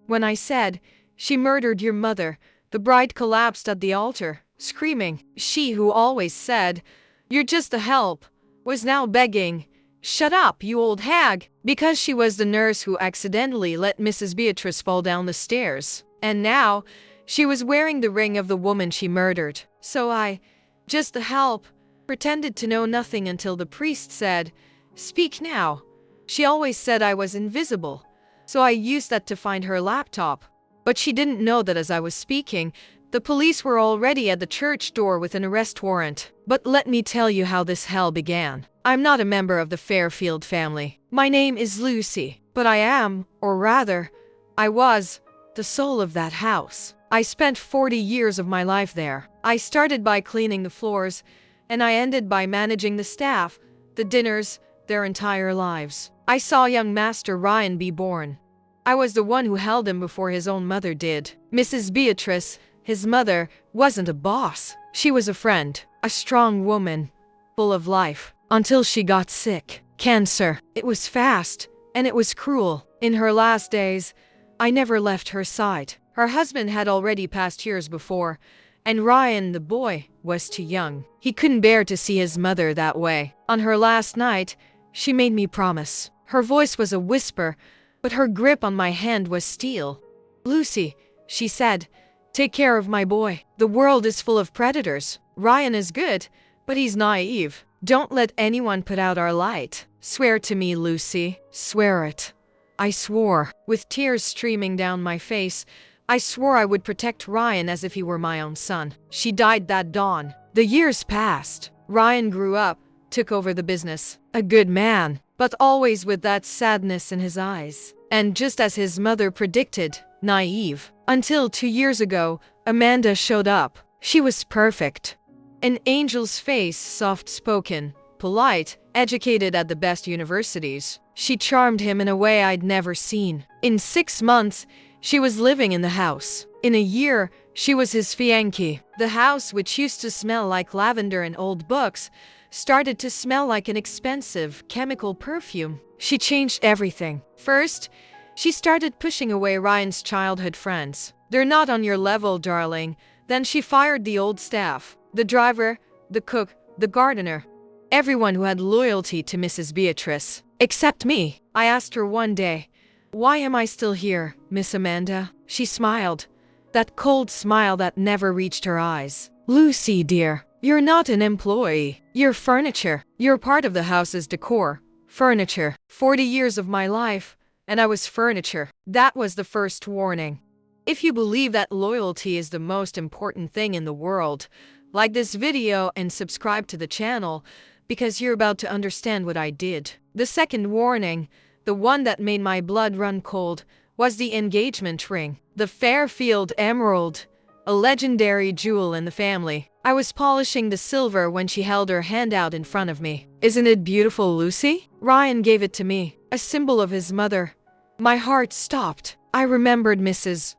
When I said, "She murdered your mother," the bride collapsed at the altar, screaming. She who always said, "You're just a help," was now begging, "Shut up, you old hag," because she was the nurse who accidentally let Mrs. Beatrice fall down the stairs. And now, she was wearing the ring of the woman she murdered. So I, just the help, pretended to know nothing until the priest said, "Speak now." She always said I was invisible, so I used that to find her laptop. But she didn't know that as I was speaking, the police were already at the church door with an arrest warrant. But let me tell you how this hell began. I'm not a member of the Fairfield family. My name is Lucy, but I am, or rather, I was, the soul of that house. I spent 40 years of my life there. I started by cleaning the floors, and I ended by managing the staff, the dinners, their entire lives. I saw young Master Ryan be born. I was the one who held him before his own mother did. Mrs. Beatrice, his mother, wasn't a boss. She was a friend, a strong woman, full of life, until she got sick. Cancer. It was fast, and it was cruel. In her last days, I never left her side. Her husband had already passed years before, and Ryan, the boy, was too young. He couldn't bear to see his mother that way. On her last night, she made me promise. Her voice was a whisper, but her grip on my hand was steel. "Lucy," she said, "take care of my boy. The world is full of predators. Ryan is good, but he's naive. Don't let anyone put out our light. Swear to me, Lucy. Swear it." I swore. With tears streaming down my face, I swore I would protect Ryan as if he were my own son. She died that dawn. The years passed. Ryan grew up, took over the business. A good man, but always with that sadness in his eyes. And just as his mother predicted, naive. Until 2 years ago, Amanda showed up. She was perfect. An angel's face, soft-spoken, polite, educated at the best universities. She charmed him in a way I'd never seen. In 6 months, she was living in the house. In a year, she was his fiancée. The house, which used to smell like lavender and old books, started to smell like an expensive chemical perfume. She changed everything. First, she started pushing away Ryan's childhood friends. "They're not on your level, darling." Then she fired the old staff, the driver, the cook, the gardener, everyone who had loyalty to Mrs. Beatrice. Except me. I asked her one day, "Why am I still here, Miss Amanda?" She smiled, that cold smile that never reached her eyes. "Lucy, dear, you're not an employee. You're furniture. You're part of the house's decor. Furniture. 40 years of my life, and I was furniture." That was the first warning. If you believe that loyalty is the most important thing in the world, like this video and subscribe to the channel, because you're about to understand what I did. The second warning, the one that made my blood run cold, was the engagement ring. The Fairfield emerald, a legendary jewel in the family. I was polishing the silver when she held her hand out in front of me. "Isn't it beautiful, Lucy?" Ryan gave it to me, a symbol of his mother. My heart stopped. I remembered Mrs.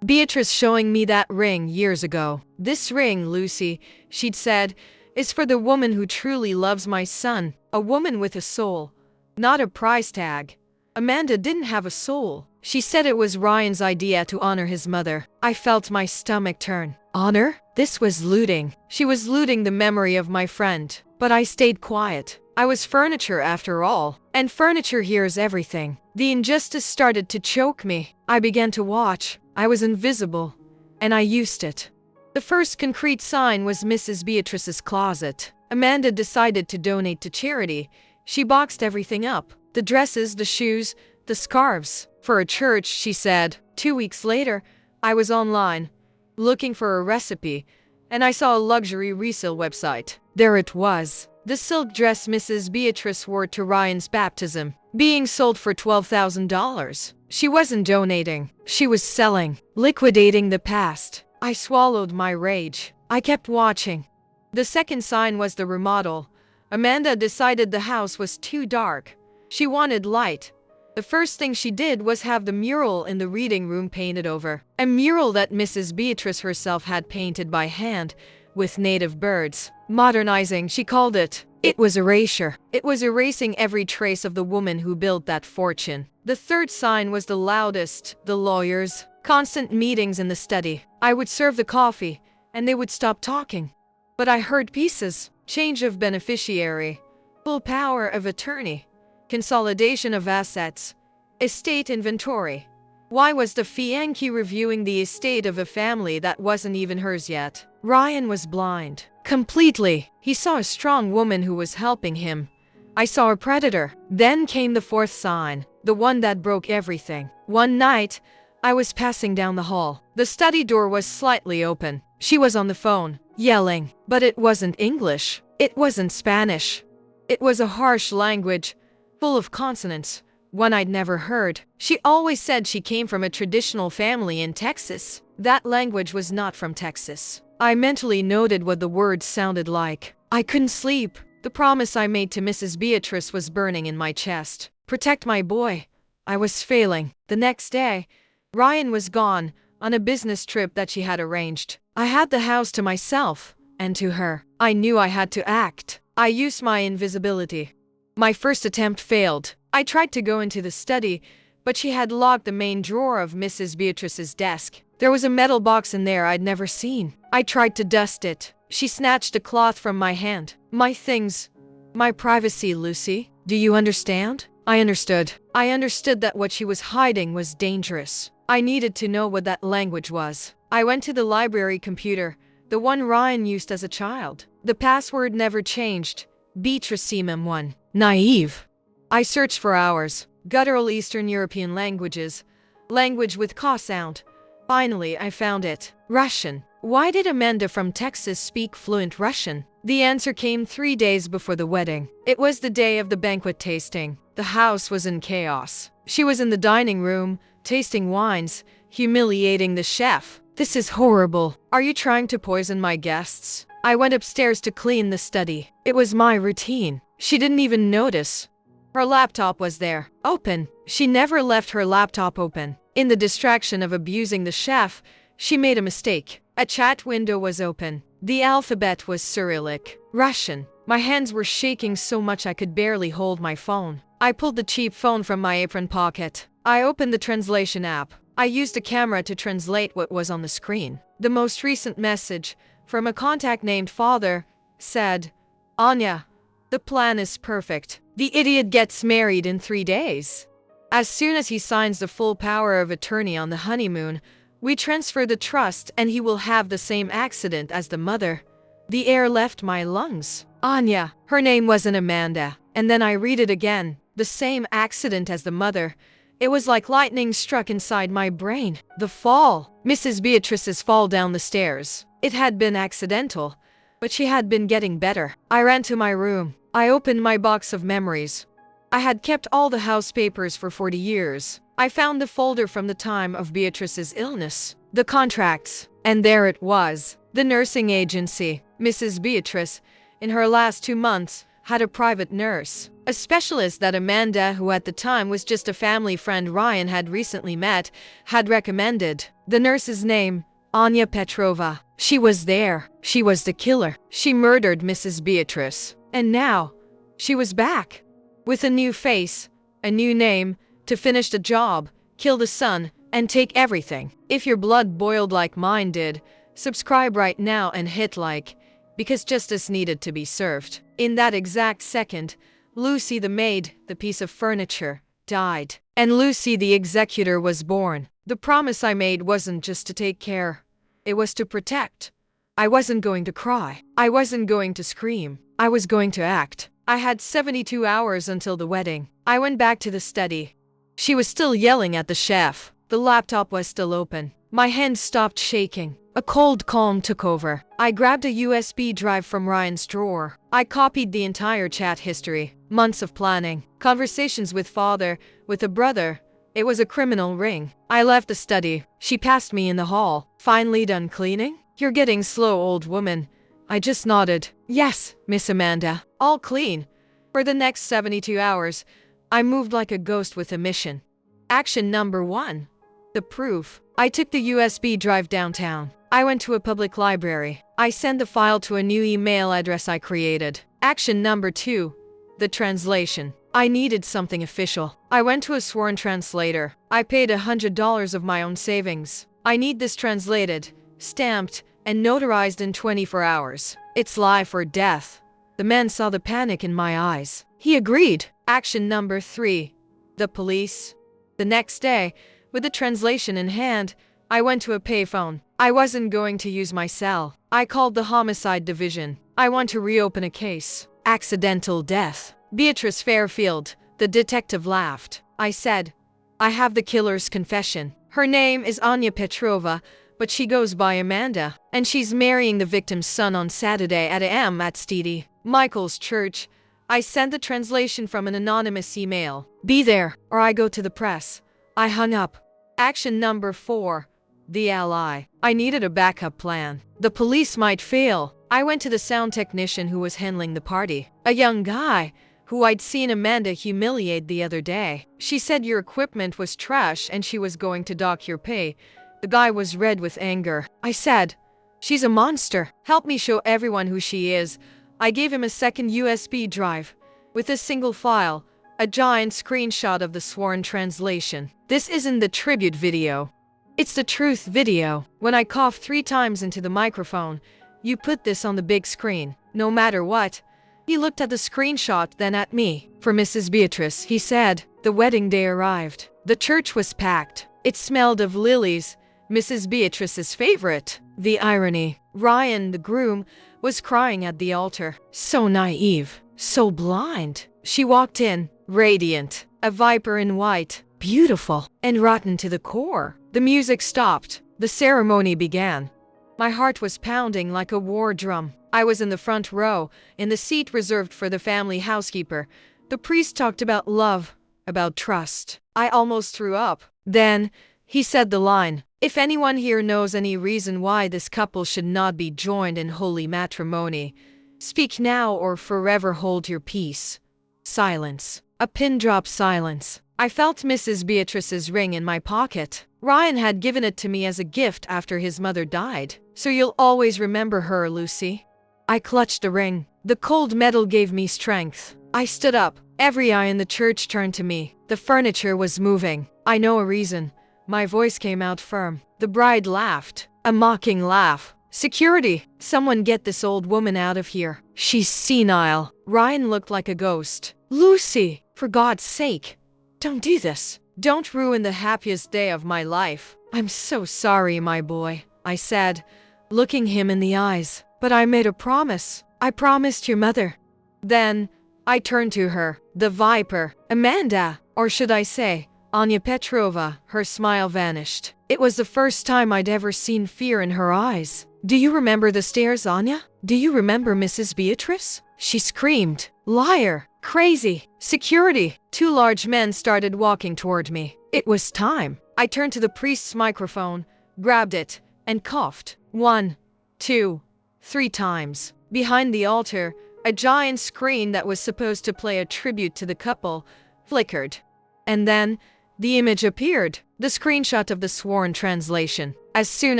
Beatrice showing me that ring years ago. "This ring, Lucy," she'd said, "is for the woman who truly loves my son. A woman with a soul, not a price tag." Amanda didn't have a soul. She said it was Ryan's idea to honor his mother. I felt my stomach turn. Honor? This was looting. She was looting the memory of my friend. But I stayed quiet. I was furniture after all. And furniture hears everything. The injustice started to choke me. I began to watch. I was invisible. And I used it. The first concrete sign was Mrs. Beatrice's closet. Amanda decided to donate to charity. She boxed everything up. The dresses, the shoes, the scarves. For a church, she said. 2 weeks later, I was online, looking for a recipe, and I saw a luxury resale website. There it was. The silk dress Mrs. Beatrice wore to Ryan's baptism, being sold for $12,000. She wasn't donating. She was selling, liquidating the past. I swallowed my rage. I kept watching. The second sign was the remodel. Amanda decided the house was too dark. She wanted light. The first thing she did was have the mural in the reading room painted over. A mural that Mrs. Beatrice herself had painted by hand, with native birds. Modernizing, she called it. It was erasure. It was erasing every trace of the woman who built that fortune. The third sign was the loudest, the lawyers. Constant meetings in the study. I would serve the coffee, and they would stop talking. But I heard pieces. Change of beneficiary. Full power of attorney. Consolidation of assets. Estate inventory. Why was the Fianchi reviewing the estate of a family that wasn't even hers yet? Ryan was blind. Completely. He saw a strong woman who was helping him. I saw a predator. Then came the fourth sign, the one that broke everything. One night, I was passing down the hall. The study door was slightly open. She was on the phone, yelling. But it wasn't English. It wasn't Spanish. It was a harsh language, full of consonants, one I'd never heard. She always said she came from a traditional family in Texas. That language was not from Texas. I mentally noted what the words sounded like. I couldn't sleep. The promise I made to Mrs. Beatrice was burning in my chest. Protect my boy. I was failing. The next day, Ryan was gone, on a business trip that she had arranged. I had the house to myself, and to her. I knew I had to act. I used my invisibility. My first attempt failed. I tried to go into the study, but she had locked the main drawer of Mrs. Beatrice's desk. There was a metal box in there I'd never seen. I tried to dust it. She snatched a cloth from my hand. My things. My privacy, Lucy. Do you understand? I understood. I understood that what she was hiding was dangerous. I needed to know what that language was. I went to the library computer, the one Ryan used as a child. The password never changed. Beatrice Mem1. Naive. I searched for hours. Guttural Eastern European languages. Language with ka sound. Finally, I found it. Russian. Why did Amanda from Texas speak fluent Russian? The answer came 3 days before the wedding. It was the day of the banquet tasting. The house was in chaos. She was in the dining room, tasting wines, humiliating the chef. This is horrible. Are you trying to poison my guests? I went upstairs to clean the study. It was my routine. She didn't even notice. Her laptop was there, open. She never left her laptop open. In the distraction of abusing the chef, she made a mistake. A chat window was open. The alphabet was Cyrillic, Russian. My hands were shaking so much I could barely hold my phone. I pulled the cheap phone from my apron pocket. I opened the translation app. I used a camera to translate what was on the screen. The most recent message, from a contact named Father, said, Anya, the plan is perfect. The idiot gets married in 3 days. As soon as he signs the full power of attorney on the honeymoon, we transfer the trust and he will have the same accident as the mother. The air left my lungs. Anya. Her name wasn't Amanda. And then I read it again. The same accident as the mother. It was like lightning struck inside my brain. The fall. Mrs. Beatrice's fall down the stairs. It had been accidental, but she had been getting better. I ran to my room. I opened my box of memories. I had kept all the house papers for 40 years. I found the folder from the time of Beatrice's illness, the contracts, and there it was. The nursing agency. Mrs. Beatrice, in her last 2 months, had a private nurse, a specialist that Amanda, who at the time was just a family friend Ryan had recently met, had recommended. The nurse's name, Anya Petrova. She was there. She was the killer. She murdered Mrs. Beatrice. And now, she was back. With a new face, a new name, to finish the job, kill the son, and take everything. If your blood boiled like mine did, subscribe right now and hit like, because justice needed to be served. In that exact second, Lucy the maid, the piece of furniture, died. And Lucy the executor was born. The promise I made wasn't just to take care. It was to protect. I wasn't going to cry. I wasn't going to scream. I was going to act. I had 72 hours until the wedding. I went back to the study. She was still yelling at the chef. The laptop was still open. My hands stopped shaking. A cold calm took over. I grabbed a USB drive from Ryan's drawer. I copied the entire chat history. Months of planning. Conversations with father, with a brother. It was a criminal ring. I left the study. She passed me in the hall. Finally done cleaning? You're getting slow, old woman. I just nodded. Yes, Miss Amanda. All clean. For the next 72 hours, I moved like a ghost with a mission. Action number 1. The proof. I took the USB drive downtown. I went to a public library. I sent the file to a new email address I created. Action number 2. The translation. I needed something official. I went to a sworn translator. I paid $100 of my own savings. I need this translated, stamped, and notarized in 24 hours. It's life or death. The man saw the panic in my eyes. He agreed. Action number 3. The police. The next day, with the translation in hand, I went to a payphone. I wasn't going to use my cell. I called the homicide division. I want to reopen a case. Accidental death. Beatrice Fairfield. The detective laughed. I said, I have the killer's confession. Her name is Anya Petrova, but she goes by Amanda, and she's marrying the victim's son on Saturday at a.m. at St. Michael's Church. I sent the translation from an anonymous email. Be there, or I go to the press. I hung up. Action number 4. The ally. I needed a backup plan. The police might fail. I went to the sound technician who was handling the party. A young guy who I'd seen Amanda humiliate the other day. She said your equipment was trash and she was going to dock your pay. The guy was red with anger. I said, she's a monster. Help me show everyone who she is. I gave him a second USB drive with a single file, a giant screenshot of the sworn translation. This isn't the tribute video. It's the truth video. When I coughed 3 times into the microphone, you put this on the big screen, no matter what. He looked at the screenshot, then at me. For Mrs. Beatrice, he said. The wedding day arrived. The church was packed. It smelled of lilies, Mrs. Beatrice's favorite. The irony. Ryan, the groom, was crying at the altar. So naive. So blind. She walked in, radiant. A viper in white. Beautiful. And rotten to the core. The music stopped. The ceremony began. My heart was pounding like a war drum. I was in the front row, in the seat reserved for the family housekeeper. The priest talked about love, about trust. I almost threw up. Then, he said the line, if anyone here knows any reason why this couple should not be joined in holy matrimony, speak now or forever hold your peace. Silence. A pin drop silence. I felt Mrs. Beatrice's ring in my pocket. Ryan had given it to me as a gift after his mother died. So you'll always remember her, Lucy. I clutched the ring. The cold metal gave me strength. I stood up. Every eye in the church turned to me. The furniture was moving. I know a reason. My voice came out firm. The bride laughed. A mocking laugh. Security! Someone get this old woman out of here. She's senile. Ryan looked like a ghost. Lucy! For God's sake! Don't do this. Don't ruin the happiest day of my life. I'm so sorry, my boy, I said, looking him in the eyes. But I made a promise. I promised your mother. Then, I turned to her. The viper. Amanda. Or should I say, Anya Petrova. Her smile vanished. It was the first time I'd ever seen fear in her eyes. Do you remember the stairs, Anya? Do you remember Mrs. Beatrice? She screamed. Liar. Crazy. Security. 2 large men started walking toward me. It was time. I turned to the priest's microphone, grabbed it, and coughed. 1, 2, 3 times. Behind the altar, a giant screen that was supposed to play a tribute to the couple flickered. And then, the image appeared. The screenshot of the sworn translation. As soon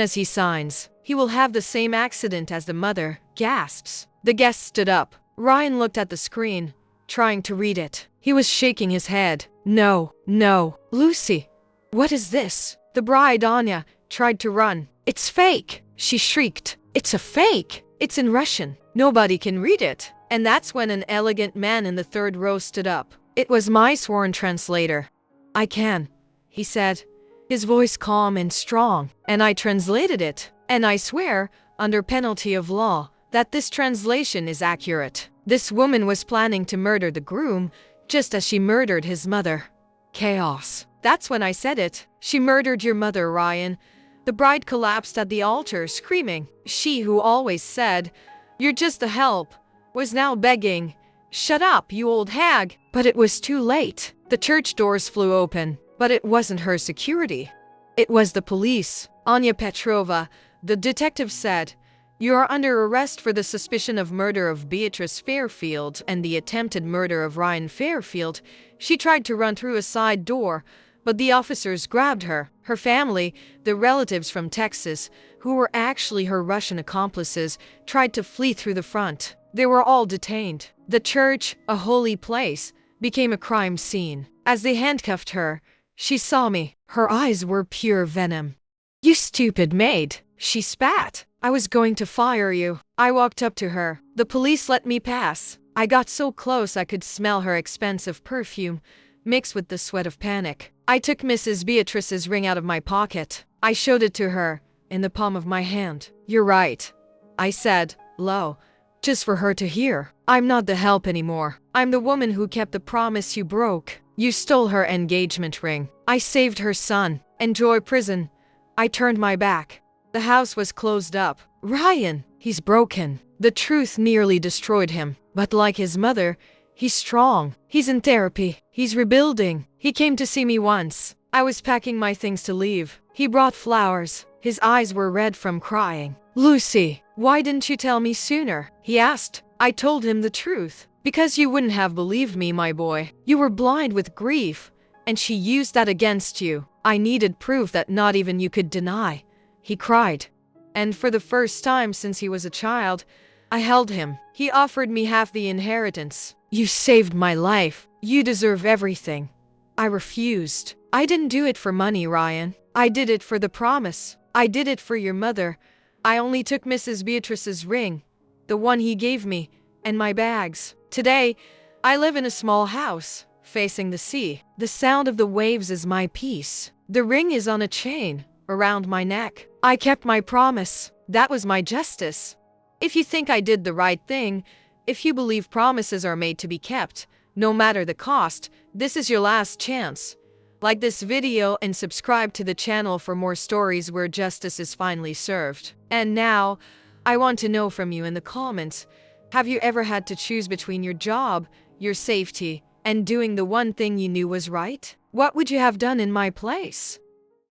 as he signs, he will have the same accident as the mother. Gasps. The guest stood up. Ryan looked at the screen, trying to read it. He was shaking his head. No, no. Lucy, what is this? The bride, Anya, tried to run. It's fake, she shrieked. It's a fake. It's in Russian. Nobody can read it. And that's when an elegant man in the 3rd row stood up. It was my sworn translator. I can, he said, his voice calm and strong. And I translated it. And I swear, under penalty of law, that this translation is accurate. This woman was planning to murder the groom, just as she murdered his mother. Chaos. That's when I said it. She murdered your mother, Ryan. The bride collapsed at the altar, screaming. She who always said, you're just a help, was now begging, shut up, you old hag. But it was too late. The church doors flew open, but it wasn't her security. It was the police. Anya Petrova, the detective said, you are under arrest for the suspicion of murder of Beatrice Fairfield and the attempted murder of Ryan Fairfield. She tried to run through a side door, but the officers grabbed her. Her family, the relatives from Texas, who were actually her Russian accomplices, tried to flee through the front. They were all detained. The church, a holy place, became a crime scene. As they handcuffed her, she saw me. Her eyes were pure venom. "You stupid maid," she spat. "I was going to fire you." I walked up to her. The police let me pass. I got so close I could smell her expensive perfume, mixed with the sweat of panic. I took Mrs. Beatrice's ring out of my pocket. I showed it to her, in the palm of my hand. "You're right," I said, low, just for her to hear. "I'm not the help anymore. I'm the woman who kept the promise you broke. You stole her engagement ring. I saved her son. Enjoy prison." I turned my back. The house was closed up. Ryan, he's broken. The truth nearly destroyed him. But like his mother, he's strong. He's in therapy. He's rebuilding. He came to see me once. I was packing my things to leave. He brought flowers. His eyes were red from crying. "Lucy, why didn't you tell me sooner?" he asked. I told him the truth. "Because you wouldn't have believed me, my boy. You were blind with grief, and she used that against you. I needed proof that not even you could deny." He cried. And for the first time since he was a child, I held him. He offered me half the inheritance. "You saved my life. You deserve everything." I refused. "I didn't do it for money, Ryan. I did it for the promise. I did it for your mother. I only took Mrs. Beatrice's ring, the one he gave me, and my bags. Today, I live in a small house, facing the sea. The sound of the waves is my peace. The ring is on a chain around my neck. I kept my promise. That was my justice. If you think I did the right thing, if you believe promises are made to be kept, no matter the cost, this is your last chance. Like this video and subscribe to the channel for more stories where justice is finally served. And now, I want to know from you in the comments, have you ever had to choose between your job, your safety, and doing the one thing you knew was right? What would you have done in my place?